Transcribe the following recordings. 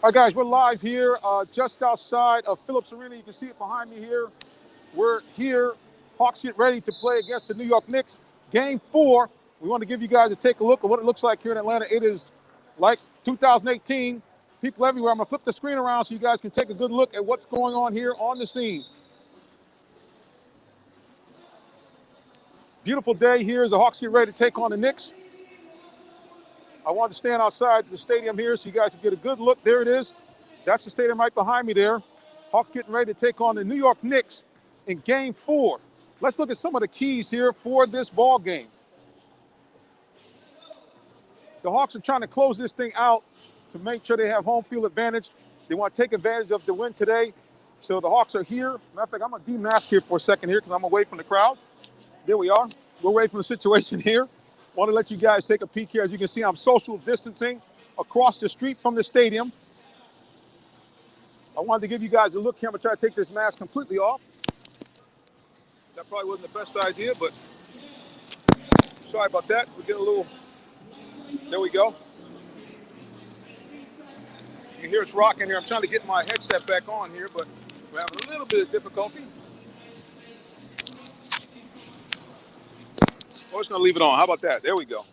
All right, guys, we're live here just outside of Phillips Arena. You can see it behind me here. We're here. Hawks get ready to play against the New York Knicks. Game 4. We want to give you guys a take a look at what it looks like here in Atlanta. It is like 2018. People everywhere. I'm going to flip the screen around so you guys can take a good look at what's going on here on the scene. Beautiful day here as the Hawks get ready to take on the Knicks. I want to stand outside the stadium here so you guys can get a good look. There it is. That's the stadium right behind me there. Hawks getting ready to take on the New York Knicks in Game 4. Let's look at some of the keys here for this ball game. The Hawks are trying to close this thing out to make sure they have home field advantage. They want to take advantage of the win today. So the Hawks are here. Matter of fact, I'm going to demask here for a second here because I'm away from the crowd. There we are. We're away from the situation here. Want to let you guys take a peek here. As you can see, I'm social distancing across the street from the stadium. I wanted to give you guys a look here. I'm going to try to take this mask completely off. That probably wasn't the best idea, but sorry about that. We're getting a little, there we go. You can hear it's rocking here. I'm trying to get my headset back on here, but we're having a little bit of difficulty. I'm just going to leave it on. How about that? There we go.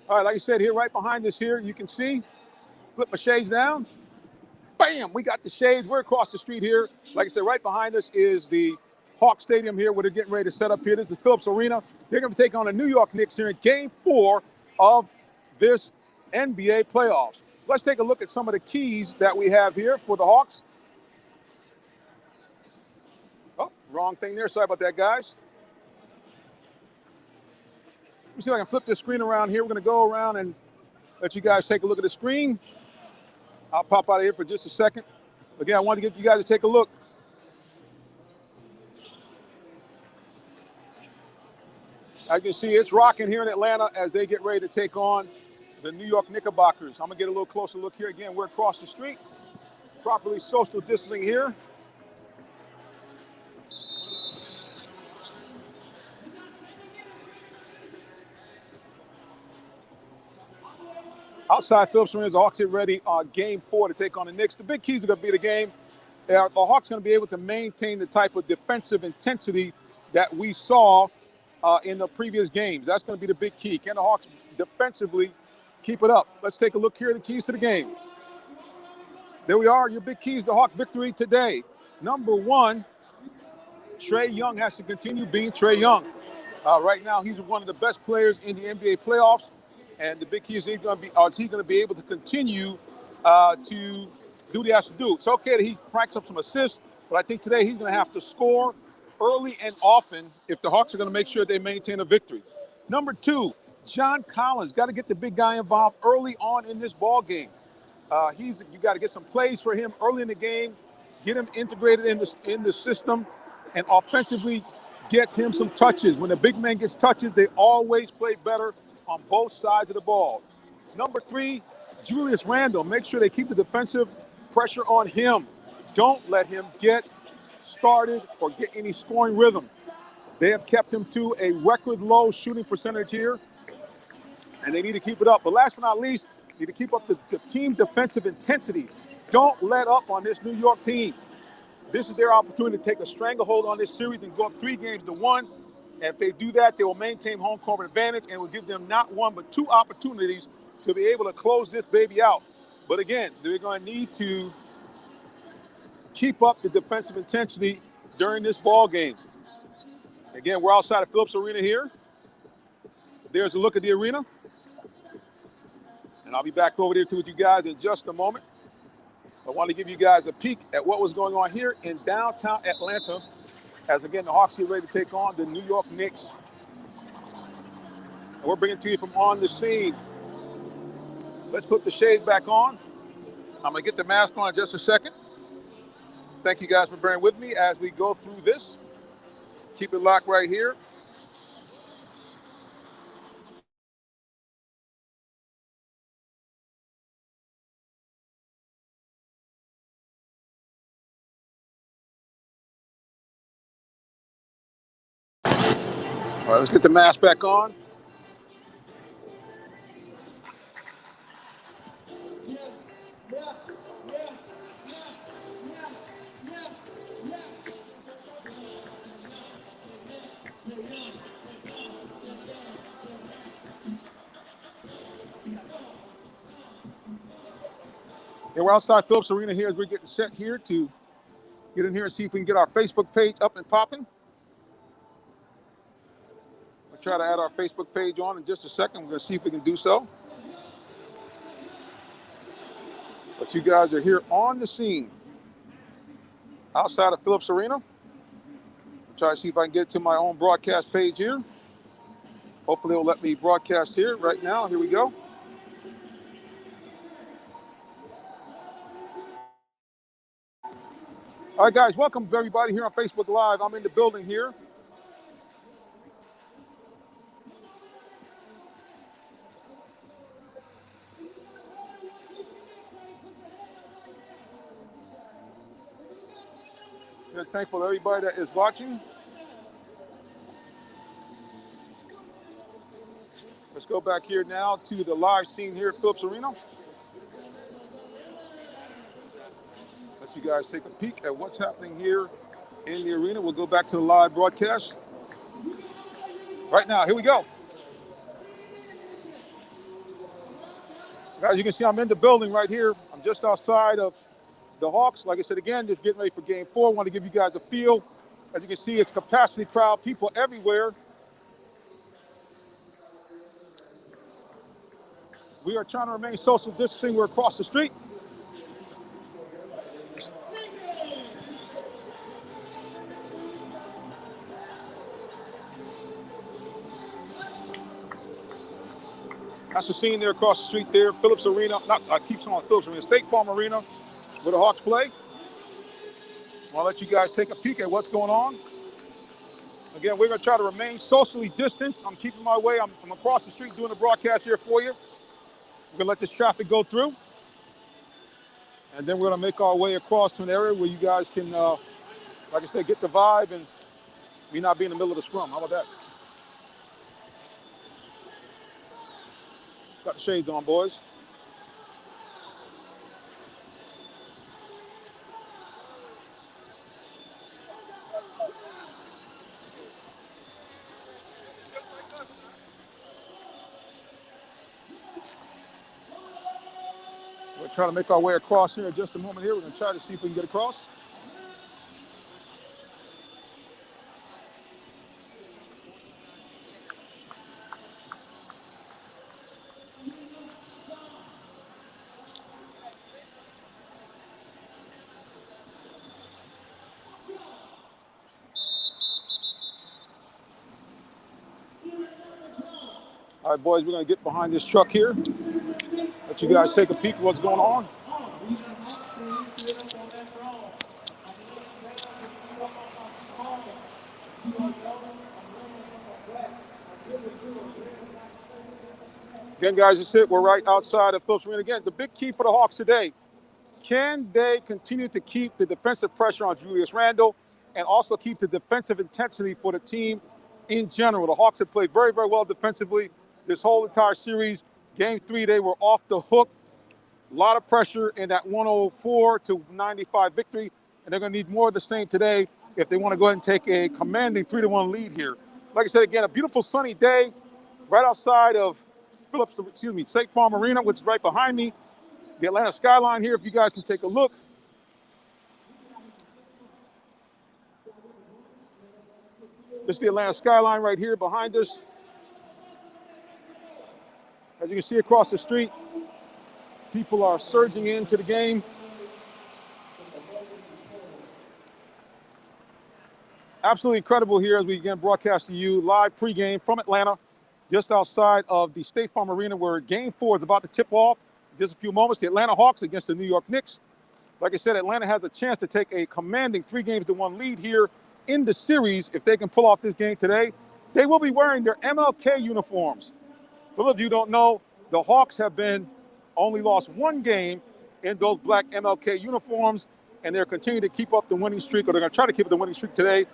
All right, like I said, here right behind us here, you can see, flip my shades down. Bam, we got the shades. We're across the street here. Like I said, right behind us is the Hawk Stadium here where they're getting ready to set up here. This is Phillips Arena. They're going to take on the New York Knicks here in Game 4 of this NBA playoffs. Let's take a look at some of the keys that we have here for the Hawks. Oh, wrong thing there. Sorry about that, guys. Let me see if I can flip this screen around here. We're going to go around and let you guys take a look at the screen. I'll pop out of here for just a second. Again, I wanted to get you guys to take a look. As you can see, it's rocking here in Atlanta as they get ready to take on the New York Knickerbockers. I'm going to get a little closer look here. Again, we're across the street, properly social distancing here. Outside Phillips Arena, the Hawks get ready on Game 4 to take on the Knicks. The big keys are going to be the game. The Hawks are going to be able to maintain the type of defensive intensity that we saw in the previous games. That's going to be the big key. Can the Hawks defensively keep it up? Let's take a look here at the keys to the game. There we are, your big keys to Hawk victory today. Number 1, Trae Young has to continue being Trae Young. Right now, he's one of the best players in the NBA playoffs. And the big key is, is he going to be able to continue to do what he has to do? It's okay that he cranks up some assists, but I think today he's going to have to score early and often if the Hawks are going to make sure they maintain a victory. Number 2, John Collins. Got to get the big guy involved early on in this ball game. You got to get some plays for him early in the game, get him integrated in the system, and offensively get him some touches. When the big man gets touches, they always play better on both sides of the ball. Number 3, Julius Randle. Make sure they keep the defensive pressure on him. Don't let him get started or get any scoring rhythm. They have kept him to a record low shooting percentage here, and they need to keep it up. But last but not least, need to keep up the team defensive intensity. Don't let up on this New York team. This is their opportunity to take a stranglehold on this series and go up 3-1. And if they do that, they will maintain home court advantage and will give them not 1 but 2 opportunities to be able to close this baby out. But again, they're going to need to keep up the defensive intensity during this ball game. Again, we're outside of Phillips Arena here. There's a look at the arena. And I'll be back over there with you guys in just a moment. I want to give you guys a peek at what was going on here in downtown Atlanta as, again, the Hawks get ready to take on the New York Knicks. And we're bringing it to you from on the scene. Let's put the shades back on. I'm going to get the mask on in just a second. Thank you guys for bearing with me as we go through this. Keep it locked right here. All right, let's get the mask back on. Yeah, we're outside Phillips Arena here as we're getting set here to get in here and see if we can get our Facebook page up and popping. We'll try to add our Facebook page on in just a second. We're going to see if we can do so. But you guys are here on the scene outside of Phillips Arena. I'll try to see if I can get to my own broadcast page here. Hopefully it'll let me broadcast here right now. Here we go. All right, guys, welcome everybody here on Facebook Live. I'm in the building here. We're thankful to everybody that is watching. Let's go back here now to the live scene here at Phillips Arena. Let you guys take a peek at what's happening here in the arena. We'll go back to the live broadcast. Right now, here we go. Guys, you can see I'm in the building right here. I'm just outside of the Hawks. Like I said, again, just getting ready for game 4. I want to give you guys a feel. As you can see, it's capacity crowd, people everywhere. We are trying to remain social distancing. We're across the street. That's the scene there across the street there. Phillips Arena. I keep saying Phillips Arena. State Farm Arena where the Hawks play. I'll let you guys take a peek at what's going on. Again, we're going to try to remain socially distanced. I'm keeping my way. I'm across the street doing the broadcast here for you. We're going to let this traffic go through. And then we're going to make our way across to an area where you guys can, like I said, get the vibe and me not be in the middle of the scrum. How about that? Got the shades on, boys. We're trying to make our way across here in just a moment here. We're going to try to see if we can get across. All right, boys, we're going to get behind this truck here. Let you guys take a peek at what's going on. Again, guys, that's it. We're right outside of Phillips Arena. Again, the big key for the Hawks today, can they continue to keep the defensive pressure on Julius Randle and also keep the defensive intensity for the team in general? The Hawks have played very, very well defensively this whole entire series. Game 3, they were off the hook. A lot of pressure in that 104-95 victory, and they're going to need more of the same today if they want to go ahead and take a commanding 3-1 lead here. Like I said, again, a beautiful sunny day right outside of State Farm Arena, which is right behind me. The Atlanta skyline here, if you guys can take a look. This is the Atlanta skyline right here behind us. As you can see across the street, people are surging into the game. Absolutely incredible here as we again broadcast to you live pregame from Atlanta, just outside of the State Farm Arena where game 4 is about to tip off. In just a few moments, the Atlanta Hawks against the New York Knicks. Like I said, Atlanta has a chance to take a commanding 3-1 lead here in the series if they can pull off this game today. They will be wearing their MLK uniforms. For those of you who don't know, the Hawks have only lost 1 game in those black MLK uniforms, and they're continuing to keep up the winning streak, or they're going to try to keep up the winning streak today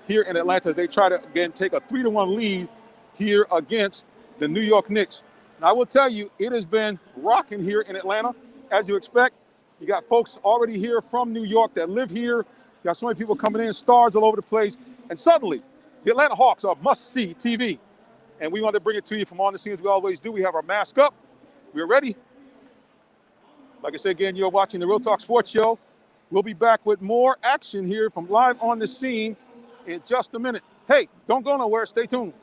here in Atlanta as they try to, again, take a 3-1 lead here against the New York Knicks. And I will tell you, it has been rocking here in Atlanta, as you expect. You got folks already here from New York that live here. You got so many people coming in, stars all over the place. And suddenly, the Atlanta Hawks are must-see TV. And we want to bring it to you from on the scene as we always do. We have our mask up. We're ready. Like I said again, you're watching the Real Talk Sports Show. We'll be back with more action here from Live on the Scene in just a minute. Hey, don't go nowhere. Stay tuned.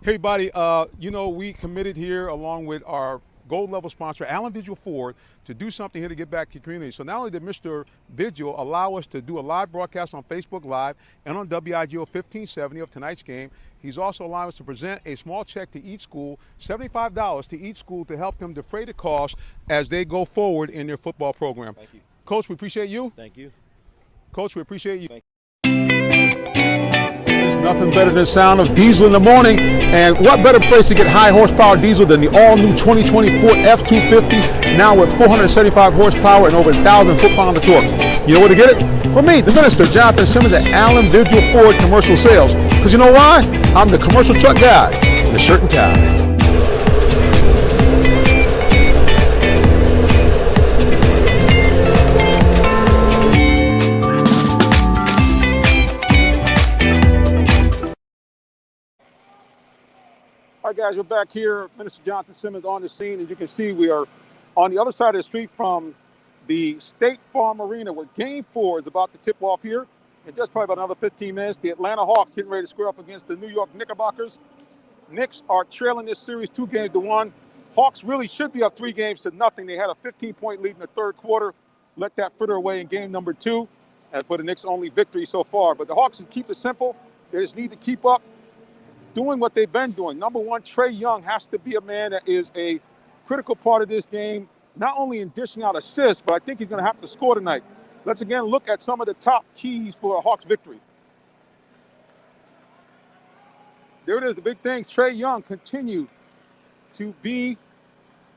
Hey, everybody, we committed here along with our gold level sponsor, Allen Vigil Ford, to do something here to get back to the community. So not only did Mr. Vigil allow us to do a live broadcast on Facebook Live and on WIGO 1570 of tonight's game, he's also allowing us to present a small check to each school, $75 to each school, to help them defray the cost as they go forward in their football program. Thank you. Coach, we appreciate you. Thank you. Coach, we appreciate you. Thank Nothing better than the sound of diesel in the morning. And what better place to get high horsepower diesel than the all-new 2020 Ford F-250, now with 475 horsepower and over 1,000 foot-pound of torque. You know where to get it? From me, the minister, Jonathan Simmons at Allen Vigil Ford Commercial Sales. Because you know why? I'm the commercial truck guy in a shirt and tie. All right, guys, we're back here. Minister Jonathan Simmons on the scene. As you can see, we are on the other side of the street from the State Farm Arena, where Game 4 is about to tip off here. In just probably about another 15 minutes, the Atlanta Hawks getting ready to square off against the New York Knickerbockers. Knicks are trailing this series 2-1. Hawks really should be up 3-0. They had a 15-point lead in the third quarter. Let that fritter away in game number 2, and for the Knicks' only victory so far. But the Hawks can keep it simple. They just need to keep up doing what they've been doing. Number one, Trae Young has to be a man that is a critical part of this game, not only in dishing out assists, but I think he's going to have to score tonight. Let's again look at some of the top keys for a Hawks victory. There it is, the big thing. Trae Young continued to be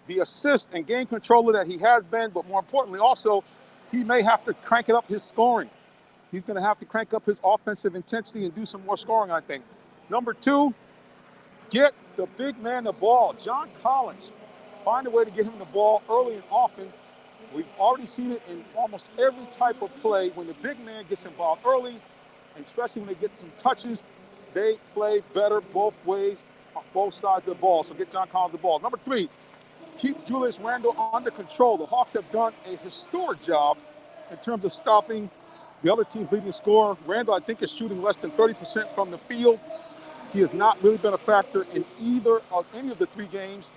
the assist and game controller that he has been, but more importantly also, he may have to crank it up his scoring. He's going to have to crank up his offensive intensity and do some more scoring, I think. Number 2, get the big man the ball. John Collins, find a way to get him the ball early and often. We've already seen it in almost every type of play. When the big man gets involved early, and especially when they get some touches, they play better both ways, on both sides of the ball. So get John Collins the ball. Number 3, keep Julius Randle under control. The Hawks have done a historic job in terms of stopping the other team's leading scorer. Randle, I think, is shooting less than 30% from the field. He has not really been a factor in any of the 3 games.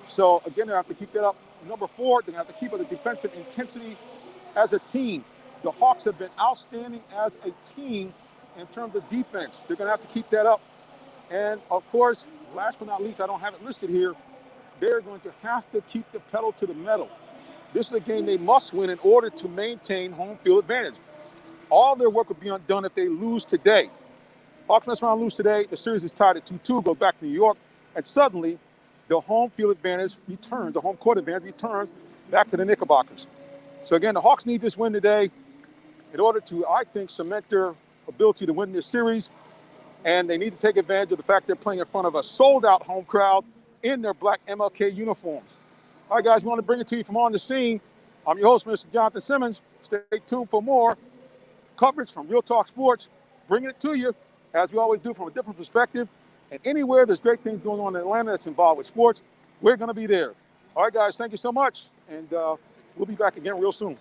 So, again, they have to keep that up. Number 4, they're going to have to keep up the defensive intensity as a team. The Hawks have been outstanding as a team in terms of defense. They're going to have to keep that up. And, of course, last but not least, I don't have it listed here, they're going to have to keep the pedal to the metal. This is a game they must win in order to maintain home field advantage. All their work will be undone if they lose today. Hawks mess around and lose today. The series is tied at 2-2, goes back to New York, and suddenly the home field advantage returns, the home court advantage returns back to the Knickerbockers. So again, the Hawks need this win today in order to, I think, cement their ability to win this series, and they need to take advantage of the fact they're playing in front of a sold-out home crowd in their black MLK uniforms. All right, guys, we want to bring it to you from on the scene. I'm your host, Mr. Jonathan Simmons. Stay tuned for more coverage from Real Talk Sports, bringing it to you, as we always do, from a different perspective. And anywhere there's great things going on in Atlanta that's involved with sports, we're going to be there. All right, guys, thank you so much. And we'll be back again real soon.